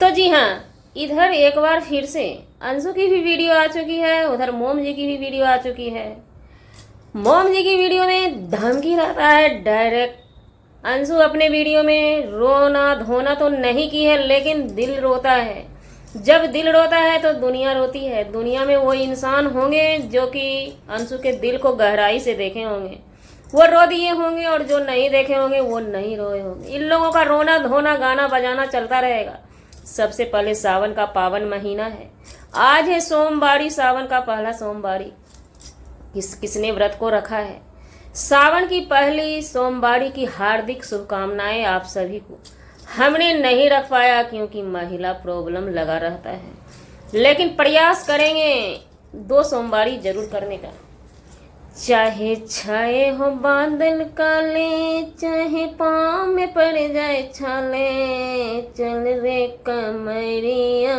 तो जी हाँ, इधर एक बार फिर से अंशु की भी वीडियो आ चुकी है, उधर मोम जी की भी वीडियो आ चुकी है। मोम जी की वीडियो में धमकी रहता है डायरेक्ट। अंशु अपने वीडियो में रोना धोना तो नहीं की है, लेकिन दिल रोता है। जब दिल रोता है तो दुनिया रोती है। दुनिया में वो इंसान होंगे जो कि अंशु के दिल को गहराई से देखे होंगे, वो रो दिए होंगे, और जो नहीं देखे होंगे वो नहीं रोए होंगे। इन लोगों का रोना धोना गाना बजाना चलता रहेगा। सबसे पहले सावन का पावन महीना है। आज है सोमवारी, सावन का पहला सोमवारी। किसने व्रत को रखा है। सावन की पहली सोमवारी की हार्दिक शुभकामनाएं आप सभी को। हमने नहीं रख पाया क्योंकि महिला प्रॉब्लम लगा रहता है, लेकिन प्रयास करेंगे 2 सोमवारी जरूर करने का। चाहे छाए हो बादल काले, चाहे पाँव में पड़ जाए छाले, चल रे कमरिया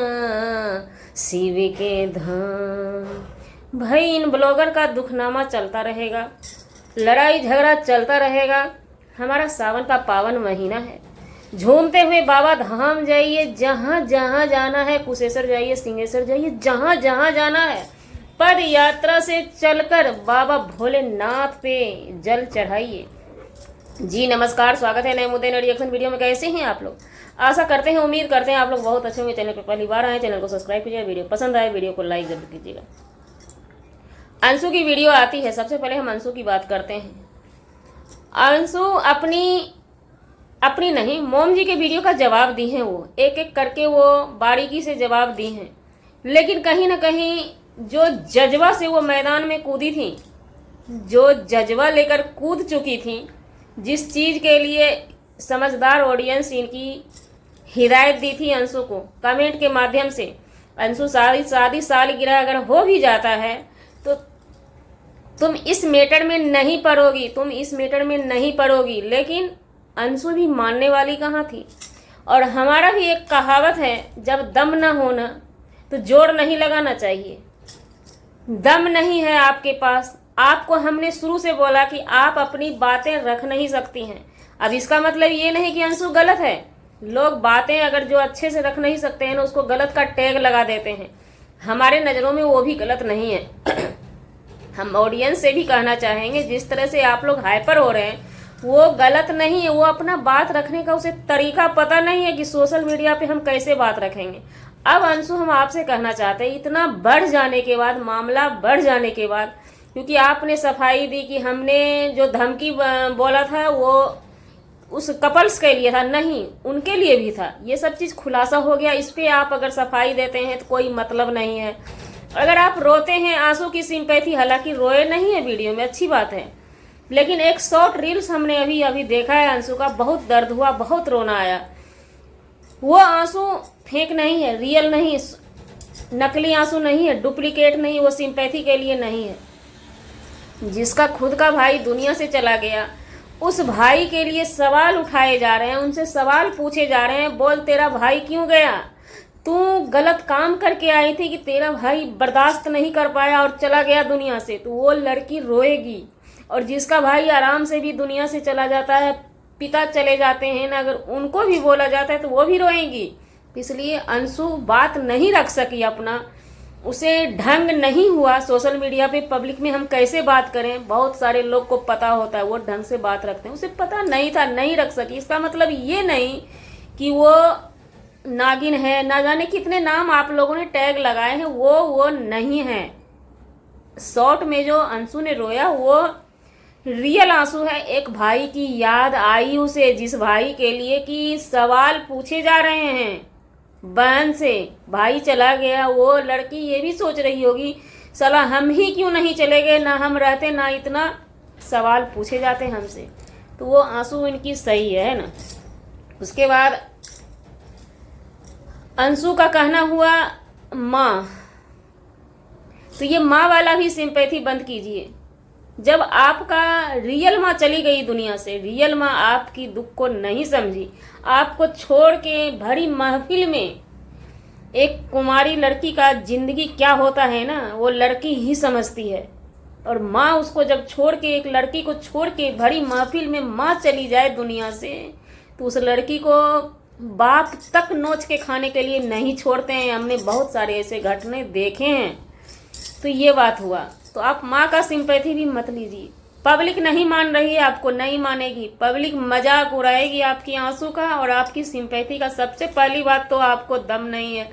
शिव के धाम। भाई इन ब्लॉगर का दुखनामा चलता रहेगा, लड़ाई झगड़ा चलता रहेगा। हमारा सावन का पावन महीना है। झूमते हुए बाबा धाम जाइए, जहाँ जहाँ जाना है। कुशेश्वर जाइए, सिंहेश्वर जाइए, जहाँ जहाँ जाना है। पद यात्रा से चलकर बाबा भोलेनाथ पे जल चढ़ाइए। जी नमस्कार, स्वागत है नए मुद्दे नए रिएक्शन वीडियो में। कैसे हैं आप लोग? आशा करते हैं, उम्मीद करते हैं आप लोग बहुत अच्छे होंगे। चैनल पर पहली बार आए, चैनल को सब्सक्राइब कीजिए। वीडियो पसंद आए वीडियो को लाइक जरूर कीजिएगा। अंशु की वीडियो आती है। सबसे पहले हम अंशु की बात करते हैं। अंशु अपनी नहीं, मोम जी के वीडियो का जवाब दी हैं। वो एक एक करके वो बारीकी से जवाब दी हैं, लेकिन कहीं ना कहीं जो जज्बा से वो मैदान में कूदी थी, जो जज्बा लेकर कूद चुकी थी, जिस चीज़ के लिए समझदार ऑडियंस इनकी हिदायत दी थी अंशु को कमेंट के माध्यम से। अंशु शादी सालगिरह अगर हो भी जाता है तो तुम इस मैटर में नहीं पड़ोगी, तुम इस मैटर में नहीं पड़ोगी। लेकिन अंशु भी मानने वाली कहाँ थी। और हमारा भी एक कहावत है, जब दम ना होना तो जोर नहीं लगाना चाहिए। दम नहीं है आपके पास। आपको हमने शुरू से बोला कि आप अपनी बातें रख नहीं सकती हैं। अब इसका मतलब ये नहीं कि अंशु गलत है। लोग बातें अगर जो अच्छे से रख नहीं सकते हैं ना, उसको गलत का टैग लगा देते हैं। हमारे नज़रों में वो भी गलत नहीं है। हम ऑडियंस से भी कहना चाहेंगे, जिस तरह से आप लोग हाइपर हो रहे हैं वो गलत नहीं है। वो अपना बात रखने का उसे तरीका पता नहीं है कि सोशल मीडिया पे हम कैसे बात रखेंगे। अब अंशु हम आपसे कहना चाहते हैं, इतना बढ़ जाने के बाद, मामला बढ़ जाने के बाद, क्योंकि आपने सफाई दी कि हमने जो धमकी बोला था वो उस कपल्स के लिए था, नहीं उनके लिए भी था। ये सब चीज़ खुलासा हो गया। इस पर आप अगर सफाई देते हैं तो कोई मतलब नहीं है। अगर आप रोते हैं, आंसू की सिंपैथी, हालांकि रोए नहीं है वीडियो में, अच्छी बात है, लेकिन एक शॉर्ट रील्स हमने अभी देखा है अंशु का, बहुत दर्द हुआ, बहुत रोना आया। वो आंसू फेक नहीं है, रियल नहीं, नकली आंसू नहीं है, डुप्लीकेट नहीं, वो सिंपैथी के लिए नहीं है। जिसका खुद का भाई दुनिया से चला गया, उस भाई के लिए सवाल उठाए जा रहे हैं, उनसे सवाल पूछे जा रहे हैं। बोल, तेरा भाई क्यों गया? तू गलत काम करके आई थी कि तेरा भाई बर्दाश्त नहीं कर पाया और चला गया दुनिया से? तो वो लड़की रोएगी। और जिसका भाई आराम से भी दुनिया से चला जाता है, पिता चले जाते हैं ना, अगर उनको भी बोला जाता है तो वो भी रोएंगी। इसलिए अंशु बात नहीं रख सकी अपना, उसे ढंग नहीं हुआ। सोशल मीडिया पे पब्लिक में हम कैसे बात करें, बहुत सारे लोग को पता होता है, वो ढंग से बात रखते हैं, उसे पता नहीं था, नहीं रख सकी। इसका मतलब ये नहीं कि वो नागिन है। ना जाने कितने नाम आप लोगों ने टैग लगाए हैं, वो नहीं है। शॉर्ट में जो अंशु ने रोया वो रियल आंसू है। एक भाई की याद आई उसे, जिस भाई के लिए कि सवाल पूछे जा रहे हैं बहन से। भाई चला गया, वो लड़की ये भी सोच रही होगी, साला हम ही क्यों नहीं चले गए, ना हम रहते, ना इतना सवाल पूछे जाते हमसे। तो वो आंसू इनकी सही है ना। उसके बाद अंशु का कहना हुआ माँ, तो ये माँ वाला भी सिंपैथी बंद कीजिए। जब आपका रियल माँ चली गई दुनिया से, रियल माँ आपकी दुख को नहीं समझी, आपको छोड़ के भरी महफिल में एक कुमारी लड़की का जिंदगी क्या होता है ना, वो लड़की ही समझती है। और माँ उसको जब छोड़ के, एक लड़की को छोड़ के भरी महफिल में माँ चली जाए दुनिया से, तो उस लड़की को बाप तक नोच के खाने के लिए नहीं छोड़ते हैं। हमने बहुत सारे ऐसे घटने देखे हैं। तो ये बात हुआ। तो आप माँ का सिंपैथी भी मत लीजिए। पब्लिक नहीं मान रही है, आपको नहीं मानेगी। पब्लिक मजाक उड़ाएगी आपकी आंसू का और आपकी सिंपैथी का। सबसे पहली बात तो आपको दम नहीं है,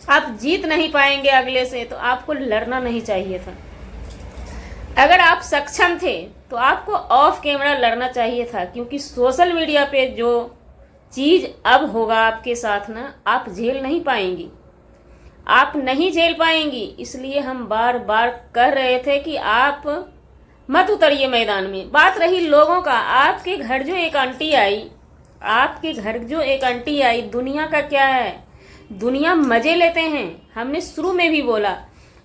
आप जीत नहीं पाएंगे अगले से, तो आपको लड़ना नहीं चाहिए था। अगर आप सक्षम थे तो आपको ऑफ कैमरा लड़ना चाहिए था, क्योंकि सोशल मीडिया पे जो चीज़ अब होगा आपके साथ ना, आप झेल नहीं पाएंगी, आप नहीं झेल पाएंगी। इसलिए हम बार बार कह रहे थे कि आप मत उतरिए मैदान में। बात रही लोगों का, आपके घर जो एक आंटी आई, आपके घर जो एक आंटी आई, दुनिया का क्या है, दुनिया मजे लेते हैं। हमने शुरू में भी बोला,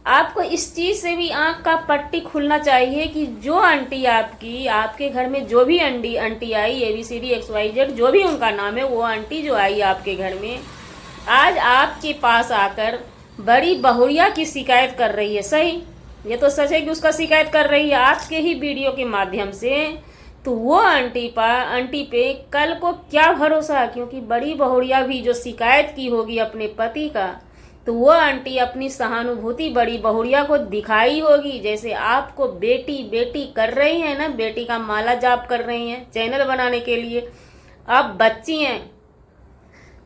आपको इस चीज़ से भी आंख का पट्टी खुलना चाहिए कि जो आंटी आपकी, आपके घर में जो भी आंटी आई, ABCD XYZ जो भी उनका नाम है, वो आंटी जो आई आपके घर में, आज आपके पास आकर बड़ी बहुरिया की शिकायत कर रही है। सही, ये तो सच है कि उसका शिकायत कर रही है आपके ही वीडियो के माध्यम से। तो वो आंटी पे कल को क्या भरोसा, क्योंकि बड़ी बहुरिया भी जो शिकायत की होगी अपने पति का, तो वो आंटी अपनी सहानुभूति बड़ी बहुरिया को दिखाई होगी। जैसे आपको बेटी बेटी कर रही हैं ना, बेटी का माला जाप कर रही हैं चैनल बनाने के लिए। आप बच्ची हैं,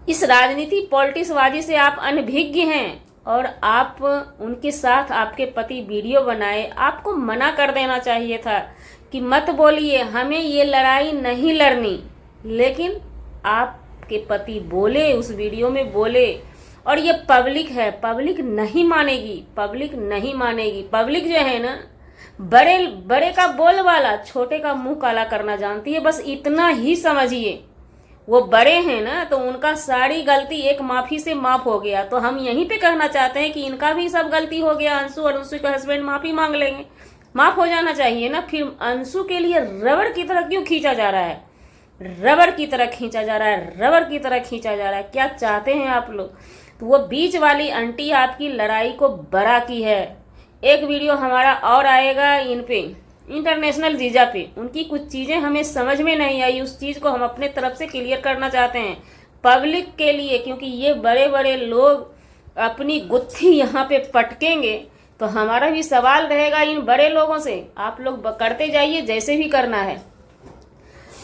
इस राजनीति पॉलिटिक्सबाजी से आप अनभिज्ञ हैं, और आप उनके साथ आपके पति वीडियो बनाए। आपको मना कर देना चाहिए था कि मत बोलिए, हमें ये लड़ाई नहीं लड़नी। लेकिन आपके पति बोले, उस वीडियो में बोले, और ये पब्लिक है, पब्लिक नहीं मानेगी, पब्लिक नहीं मानेगी। पब्लिक जो है ना, बड़े बड़े का बोल वाला, छोटे का मुंह काला करना जानती है। बस इतना ही समझिए। वो बड़े हैं ना, तो उनका सारी गलती एक माफ़ी से माफ़ हो गया। तो हम यहीं पे कहना चाहते हैं कि इनका भी सब गलती हो गया। अंशु और अंशु के हस्बैंड माफ़ी मांग लेंगे, माफ़ हो जाना चाहिए ना। फिर अंशु के लिए रबर की तरह क्यों खींचा जा रहा है, रबर की तरह खींचा जा रहा है, रबर की तरह खींचा जा रहा है। क्या चाहते हैं आप लोग? तो वो बीच वाली आंटी आपकी लड़ाई को बड़ा की है। एक वीडियो हमारा और आएगा इन पे, इंटरनेशनल जीजा पे। उनकी कुछ चीज़ें हमें समझ में नहीं आई, उस चीज़ को हम अपने तरफ से क्लियर करना चाहते हैं पब्लिक के लिए, क्योंकि ये बड़े बड़े लोग अपनी गुत्थी यहाँ पे पटकेंगे। तो हमारा भी सवाल रहेगा इन बड़े लोगों से, आप लोग करते जाइए जैसे भी करना है।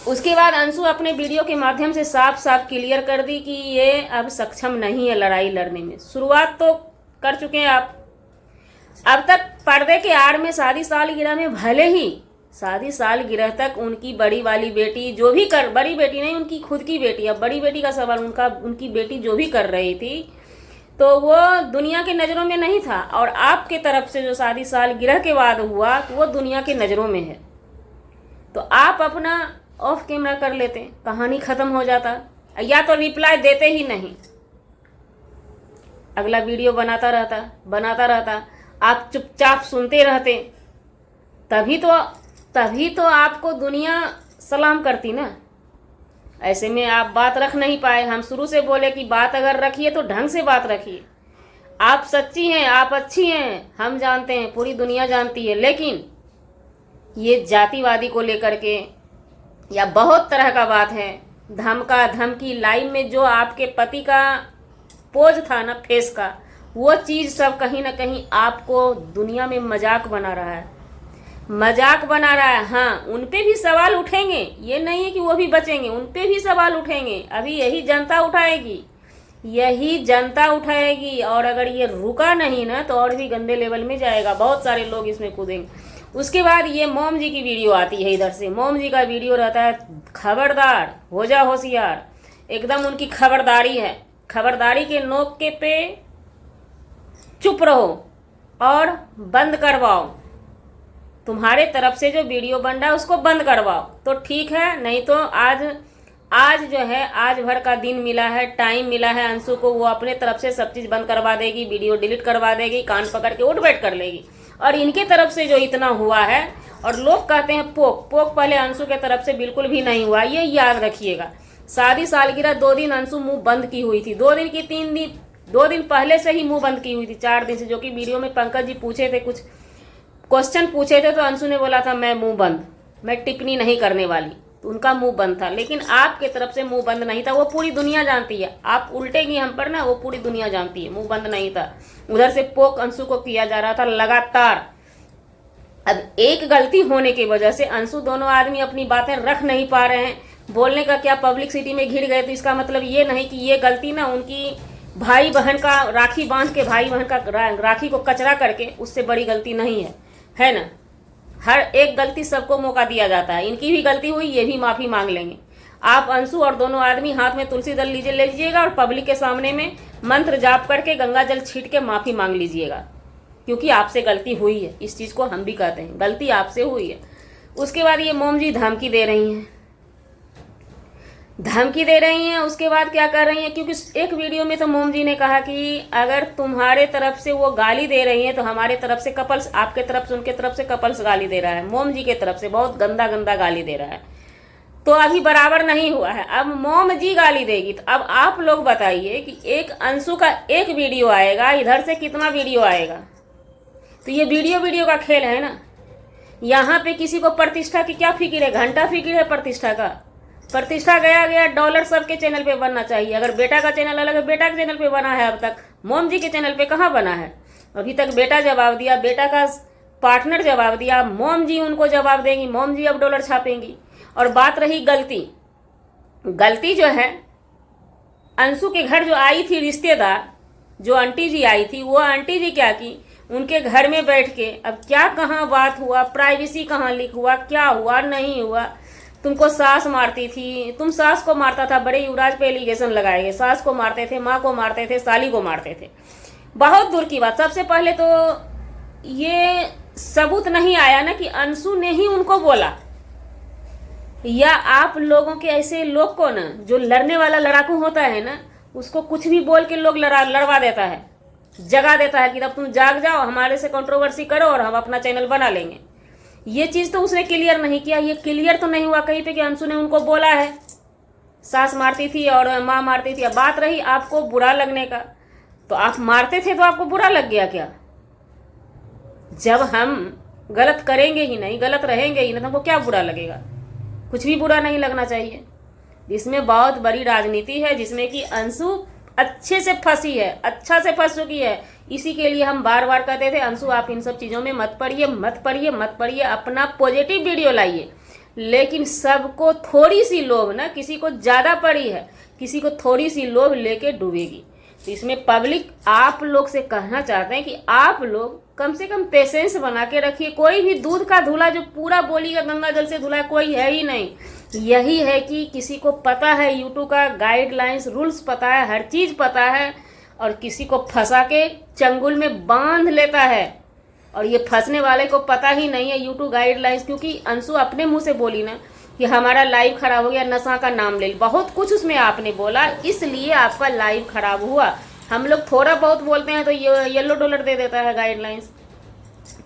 उसके बाद अंशु अपने वीडियो के माध्यम से साफ साफ क्लियर कर दी कि ये अब सक्षम नहीं है लड़ाई लड़ने में। शुरुआत तो कर चुके हैं आप। अब तक पर्दे के आड़ में शादी सालगिरह में भले ही शादी सालगिरह तक उनकी बड़ी वाली बेटी जो भी कर, बड़ी बेटी नहीं, उनकी खुद की बेटी, अब बड़ी बेटी का सवाल, उनकी बेटी जो भी कर रही थी, तो वो दुनिया के नज़रों में नहीं था। और आपके तरफ से जो शादी सालगिरह के बाद हुआ, तो वो दुनिया के नज़रों में है। तो आप अपना ऑफ कैमरा कर लेते, कहानी ख़त्म हो जाता, या तो रिप्लाई देते ही नहीं, अगला वीडियो बनाता रहता, आप चुपचाप सुनते रहते, तभी तो आपको दुनिया सलाम करती ना। ऐसे में आप बात रख नहीं पाए। हम शुरू से बोले कि बात अगर रखिए तो ढंग से बात रखिए। आप सच्ची हैं, आप अच्छी हैं, हम जानते हैं, पूरी दुनिया जानती है। लेकिन ये जातिवादी को लेकर के या बहुत तरह का बात है, धमका धमकी, लाइव में जो आपके पति का पोज था ना, फेस का, वो चीज़ सब कहीं ना कहीं आपको दुनिया में मजाक बना रहा है, मजाक बना रहा है। हाँ, उन पे भी सवाल उठेंगे, ये नहीं है कि वो भी बचेंगे, उन पे भी सवाल उठेंगे। अभी यही जनता उठाएगी, और अगर ये रुका नहीं ना तो और भी गंदे लेवल में जाएगा, बहुत सारे लोग इसमें कूदेंगे। उसके बाद ये मोम जी की वीडियो आती है, इधर से मोम जी का वीडियो रहता है, खबरदार हो जा होशियार, एकदम उनकी खबरदारी है। खबरदारी के नोक के पे चुप रहो और बंद करवाओ, तुम्हारे तरफ से जो वीडियो बन रहा है उसको बंद करवाओ तो ठीक है। नहीं तो आज जो है, आज भर का दिन मिला है, टाइम मिला है अंशु को, वो अपने तरफ से सब चीज़ बंद करवा देगी, वीडियो डिलीट करवा देगी, कान पकड़ के उठ बैठ कर लेगी। और इनके तरफ से जो इतना हुआ है, और लोग कहते हैं पोक पहले अंशु के तरफ से बिल्कुल भी नहीं हुआ, ये याद रखिएगा। शादी सालगिरह 2 दिन अंशु मुंह बंद की हुई थी, 2 दिन की 3 दिन, 2 दिन पहले से ही मुंह बंद की हुई थी, 4 दिन से। जो कि वीडियो में पंकज जी पूछे थे, कुछ क्वेश्चन पूछे थे, तो अंशु ने बोला था मैं मुंह बंद, मैं टिप्पणी नहीं करने वाली। तो उनका मुंह बंद था, लेकिन आपके तरफ से मुंह बंद नहीं था। वो पूरी दुनिया जानती है, आप उल्टेगी हम पर ना, वो पूरी दुनिया जानती है, मुंह बंद नहीं था। उधर से पोक अंशु को किया जा रहा था लगातार। अब एक गलती होने की वजह से अंशु, दोनों आदमी अपनी बातें रख नहीं पा रहे हैं। बोलने का क्या, पब्लिक सिटी में घिर गए, तो इसका मतलब ये नहीं कि ये गलती ना उनकी भाई बहन का राखी बांध के, भाई बहन का राखी को कचरा करके, उससे बड़ी गलती नहीं है ना। हर एक गलती सबको मौका दिया जाता है। इनकी भी गलती हुई, ये भी माफ़ी मांग लेंगे। आप अंशु और दोनों आदमी हाथ में तुलसी दल ले लीजिएगा और पब्लिक के सामने में मंत्र जाप करके गंगा जल छीट के माफ़ी मांग लीजिएगा, क्योंकि आपसे गलती हुई है। इस चीज़ को हम भी कहते हैं, गलती आपसे हुई है। उसके बाद ये मोम जी धमकी दे रही हैं, धमकी दे रही हैं। उसके बाद क्या कर रही हैं, क्योंकि एक वीडियो में तो मोम जी ने कहा कि अगर तुम्हारे तरफ से वो गाली दे रही हैं तो हमारे तरफ से कपल्स, आपके तरफ से, उनके तरफ से कपल्स गाली दे रहा है। मोम जी के तरफ से बहुत गंदा गंदा गाली दे रहा है। तो अभी बराबर नहीं हुआ है, अब मोम जी गाली देगी। तो अब आप लोग बताइए कि एक अंशु का एक वीडियो आएगा, इधर से कितना वीडियो आएगा। तो ये वीडियो का खेल है ना। यहाँ पे किसी को प्रतिष्ठा की क्या फिक्र है, घंटा फिक्र है प्रतिष्ठा का। प्रतिष्ठा गया डॉलर सबके चैनल पे बनना चाहिए। अगर बेटा का चैनल अलग है, बेटा के चैनल पे बना है, अब तक मोम जी के चैनल पे कहाँ बना है। अभी तक बेटा जवाब दिया, बेटा का पार्टनर जवाब दिया, मोम जी उनको जवाब देंगी, मोम जी अब डॉलर छापेंगी। और बात रही गलती जो है, अंशु के घर जो आई थी रिश्तेदार, जो आंटी जी आई थी, वो आंटी जी क्या की, उनके घर में बैठ के, अब क्या कहाँ बात हुआ, प्राइवेसी कहाँ लीक हुआ, क्या हुआ नहीं हुआ। तुमको सास मारती थी, तुम सास को मारता था, बड़े युवराज पे एलिगेशन लगाए गए, सास को मारते थे, माँ को मारते थे, साली को मारते थे। बहुत दूर की बात। सबसे पहले तो ये सबूत नहीं आया ना कि अंशु ने ही उनको बोला, या आप लोगों के ऐसे लोग को ना, जो लड़ने वाला लड़ाकू होता है ना, उसको कुछ भी बोल के लोग लड़वा देता है, जगा देता है कि अब तुम जाग जाओ, हमारे से कंट्रोवर्सी करो और हम अपना चैनल बना लेंगे। ये चीज़ तो उसने क्लियर नहीं किया। ये क्लियर तो नहीं हुआ कहीं पे कि अंशु ने उनको बोला है सास मारती थी और माँ मारती थी। अब बात रही आपको बुरा लगने का, तो आप मारते थे तो आपको बुरा लग गया क्या। जब हम गलत करेंगे ही नहीं, गलत रहेंगे ही नहीं, तो हमको क्या बुरा लगेगा। कुछ भी बुरा नहीं लगना चाहिए। इसमें बहुत बड़ी राजनीति है, जिसमें कि अंशु अच्छे से फंसी है, अच्छा से फंस चुकी है। इसी के लिए हम बार बार कहते थे, अंशु आप इन सब चीज़ों में मत पड़िए, मत पड़िए, मत पड़िए, अपना पॉजिटिव वीडियो लाइए। लेकिन सबको थोड़ी सी लोभ ना, किसी को ज़्यादा पड़ी है, किसी को थोड़ी सी लोभ लेके डूबेगी। तो इसमें पब्लिक आप लोग से कहना चाहते हैं कि आप लोग कम से कम पेशेंस बना के रखिए। कोई भी दूध का धुला जो पूरा बोली का गंगा जल से धुला कोई है ही नहीं। यही है कि किसी को पता है यूट्यूब का गाइडलाइंस, रूल्स पता है, हर चीज़ पता है, और किसी को फंसा के चंगुल में बांध लेता है। और ये फंसने वाले को पता ही नहीं है यूट्यूब गाइडलाइंस, क्योंकि अंशु अपने मुंह से बोली ना कि हमारा लाइव खराब हो गया, नशा का नाम ले, बहुत कुछ उसमें आपने बोला, इसलिए आपका लाइव खराब हुआ। हम लोग थोड़ा बहुत बोलते हैं तो ये येलो डॉलर दे देता है गाइडलाइंस।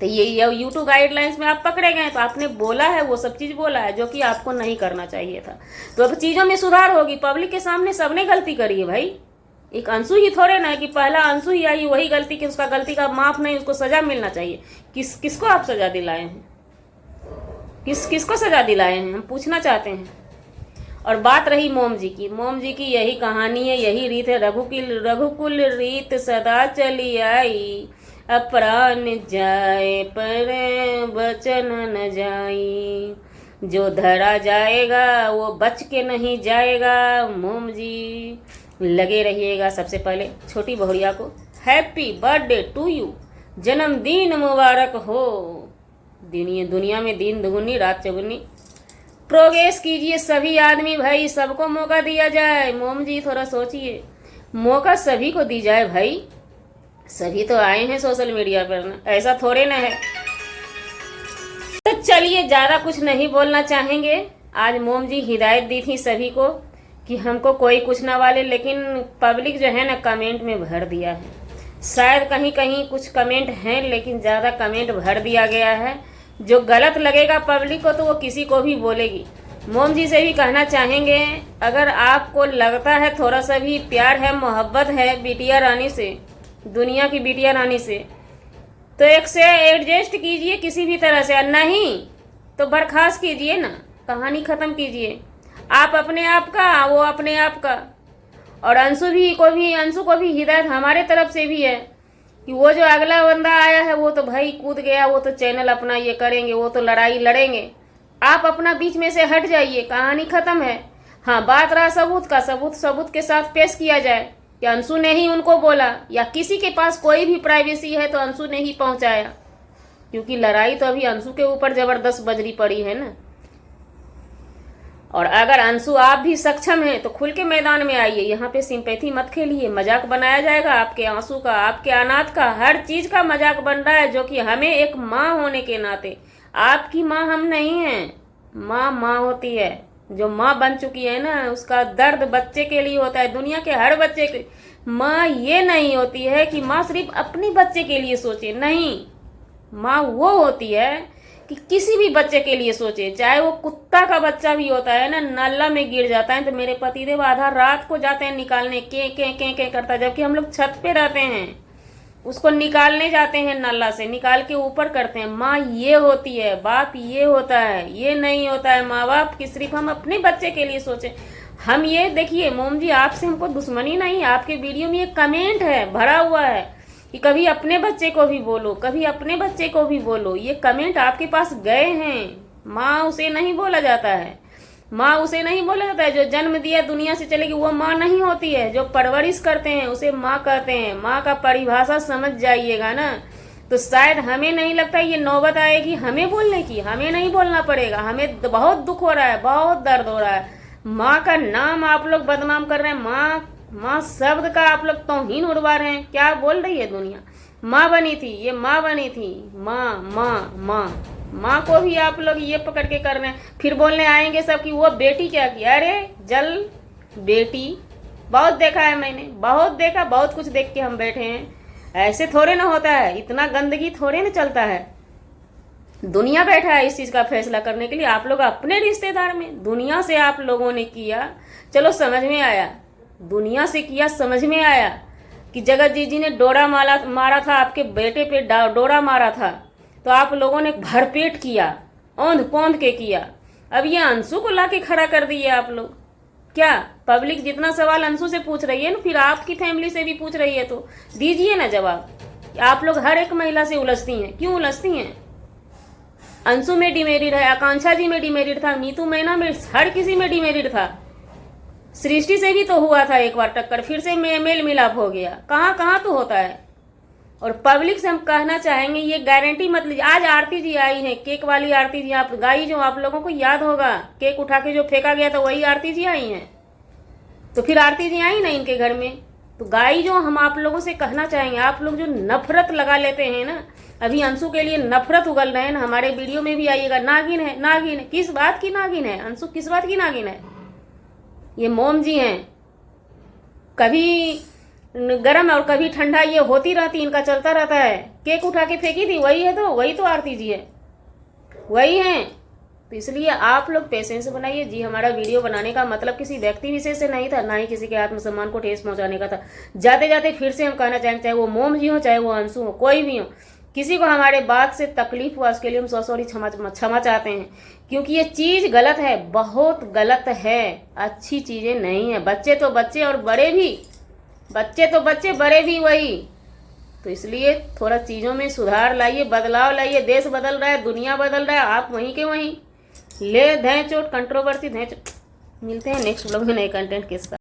तो ये यूट्यूब गाइडलाइंस में आप पकड़े गए, तो आपने बोला है, वो सब चीज़ बोला है जो कि आपको नहीं करना चाहिए था। तो अब चीज़ों में सुधार होगी। पब्लिक के सामने सबने गलती करी है भाई, एक अंशु ही थोड़े ना है कि पहला अंशु ही आई वही गलती की, उसका गलती का माफ नहीं, उसको सजा मिलना चाहिए। किसको आप सजा दिलाए हैं, किसको सजा दिलाए हैं, हम पूछना चाहते हैं। और बात रही मोम जी की, मोम जी की यही कहानी है, यही रीत है। रघुकुल रीत सदा चली आई, अपरान जाए पर बचन न जाई, जो धरा जाएगा वो बच के नहीं जाएगा। मोम जी लगे रहिएगा। सबसे पहले छोटी बहुड़िया को हैप्पी बर्थडे टू यू, जन्मदिन मुबारक हो। दुनिया में दिन दुगुनी रात चौगुनी प्रोग्रेस कीजिए सभी आदमी भाई, सबको मौका दिया जाए। मोम जी थोड़ा सोचिए, मौका सभी को दी जाए भाई, सभी तो आए हैं सोशल मीडिया पर ना, ऐसा थोड़े ना है। तो चलिए ज़्यादा कुछ नहीं बोलना चाहेंगे। आज मोम जी हिदायत दी थी सभी को कि हमको कोई कुछ ना वाले, लेकिन पब्लिक जो है ना कमेंट में भर दिया है। शायद कहीं कहीं कुछ कमेंट हैं, लेकिन ज़्यादा कमेंट भर दिया गया है। जो गलत लगेगा पब्लिक को तो वो किसी को भी बोलेगी। मोम जी से भी कहना चाहेंगे, अगर आपको लगता है थोड़ा सा भी प्यार है, मोहब्बत है बिटिया रानी से, दुनिया की बिटिया रानी से, तो एक से एडजस्ट कीजिए किसी भी तरह से, नहीं तो बर्खास्त कीजिए ना। कहानी ख़त्म कीजिए। आप अपने आप का, वो अपने आप का। और अंशु को भी हिदायत हमारे तरफ से भी है कि वो जो अगला बंदा आया है वो तो भाई कूद गया, वो तो चैनल अपना ये करेंगे, वो तो लड़ाई लड़ेंगे। आप अपना बीच में से हट जाइए, कहानी ख़त्म है। हाँ, बात रहा सबूत का, सबूत के साथ पेश किया जाए कि अंशु ने ही उनको बोला, या किसी के पास कोई भी प्राइवेसी है तो अंशु ने ही पहुंचाया, क्योंकि लड़ाई तो अभी अंशु के ऊपर जबरदस्त बजरी पड़ी है ना। और अगर अंशु आप भी सक्षम हैं तो खुल के मैदान में आइए, यहाँ पे सिंपैथी मत खेलिए। मजाक बनाया जाएगा आपके आंसू का, आपके अनाथ का, हर चीज का मजाक बन रहा है, जो कि हमें एक माँ होने के नाते, आपकी माँ हम नहीं हैं। माँ होती है, जो माँ बन चुकी है ना, उसका दर्द बच्चे के लिए होता है, दुनिया के हर बच्चे के। माँ ये नहीं होती है कि माँ सिर्फ अपने बच्चे के लिए सोचे, नहीं। माँ वो होती है कि किसी भी बच्चे के लिए सोचे, चाहे वो कुत्ता का बच्चा भी होता है ना, नाला में गिर जाता है तो मेरे पतिदेव आधा रात को जाते हैं निकालने, के करता है, जबकि हम लोग छत पे रहते हैं, उसको निकालने जाते हैं नाला से, निकाल के ऊपर करते हैं। माँ ये होती है, बाप ये होता है, ये नहीं होता है माँ बाप की सिर्फ हम अपने बच्चे के लिए सोचे। हम ये देखिए मोम जी, आपसे हमको दुश्मनी नहीं, आपके वीडियो में ये कमेंट है भरा हुआ है कि कभी अपने बच्चे को भी बोलो, कभी अपने बच्चे को भी बोलो। ये कमेंट आपके पास गए हैं। माँ उसे नहीं बोला जाता है, माँ उसे नहीं बोला जाता है जो जन्म दिया दुनिया से चलेगी, वो माँ नहीं होती है। जो परवरिश करते हैं उसे माँ कहते हैं। माँ का परिभाषा समझ जाइएगा ना, तो शायद हमें नहीं लगता ये नौबत आएगी हमें बोलने की, हमें नहीं बोलना पड़ेगा। हमें बहुत दुख हो रहा है, बहुत दर्द हो रहा है। माँ का नाम आप लोग बदनाम कर रहे हैं, माँ शब्द का आप लोग तौहीन उड़वा रहे हैं। क्या बोल रही है दुनिया? माँ बनी थी, ये माँ बनी थी, माँ को भी आप लोग ये पकड़ के कर रहे हैं। फिर बोलने आएंगे सब कि वो बेटी क्या किया। अरे जल बेटी, बहुत देखा है मैंने, बहुत देखा, बहुत कुछ देख के हम बैठे हैं। ऐसे थोड़े ना होता है, इतना गंदगी थोड़े ना चलता है। दुनिया बैठा है इस चीज का फैसला करने के लिए। आप लोग अपने रिश्तेदार में, दुनिया से आप लोगों ने किया, चलो समझ में आया, दुनिया से किया समझ में आया कि जगत जी ने डोरा मारा था, आपके बेटे पे डोरा मारा था, तो आप लोगों ने भरपेट किया, औंध पौंध के किया। अब ये अंशु को लाके खड़ा कर दिए आप लोग। क्या पब्लिक जितना सवाल अंशु से पूछ रही है ना, फिर आपकी फैमिली से भी पूछ रही है, तो दीजिए ना जवाब। आप लोग हर एक महिला से उलझती हैं, क्यों उलझती हैं? अंशु में डिमेरिट है, आकांक्षा जी में डिमेरिट था, नीतू मैना में, हर किसी में डिमेरिट था। सृष्टि से भी तो हुआ था एक बार टक्कर, फिर से मेल मिलाप हो गया। कहाँ तो होता है। और पब्लिक से हम कहना चाहेंगे, ये गारंटी मत लीजिए। आज आरती जी आई हैं, केक वाली आरती जी, आप गाई, जो आप लोगों को याद होगा, केक उठा के जो फेंका गया था वही आरती जी आई हैं। तो फिर आरती जी आई ना इनके घर में, तो गाई जो हम आप लोगों से कहना चाहेंगे, आप लोग जो नफरत लगा लेते हैं ना, अभी अंशु के लिए नफरत उगल रहे हैं ना, हमारे वीडियो में भी आइएगा। नागिन है, नागिन है, किस बात की नागिन है अंशु? किस बात की नागिन है? ये मोम जी हैं, कभी गरम और कभी ठंडा ये होती रहती, इनका चलता रहता है। केक उठा के फेंकी थी, वही तो आरती जी है, वही हैं। तो इसलिए आप लोग पेशेंस बनाइए जी। हमारा वीडियो बनाने का मतलब किसी व्यक्ति विशेष से नहीं था, ना ही किसी के आत्मसम्मान को ठेस पहुंचाने का था। जाते जाते फिर से हम कहना चाहेंगे, चाहे वो मोम जी हो, चाहे वो अंशु हो, कोई भी हो, किसी को हमारे बात से तकलीफ हुआ उसके लिए हम सॉरी क्षमा चाहते हैं, क्योंकि ये चीज गलत है, बहुत गलत है, अच्छी चीजें नहीं है। बच्चे तो बच्चे और बड़े भी, बच्चे तो बच्चे बड़े भी वही। तो इसलिए थोड़ा चीजों में सुधार लाइए, बदलाव लाइए। देश बदल रहा है, दुनिया बदल रहा है, आप वहीं के वहीं ले धै चोट, कंट्रोवर्सी धै चोट। मिलते हैं नेक्स्ट ब्लॉग में नए कंटेंट के साथ।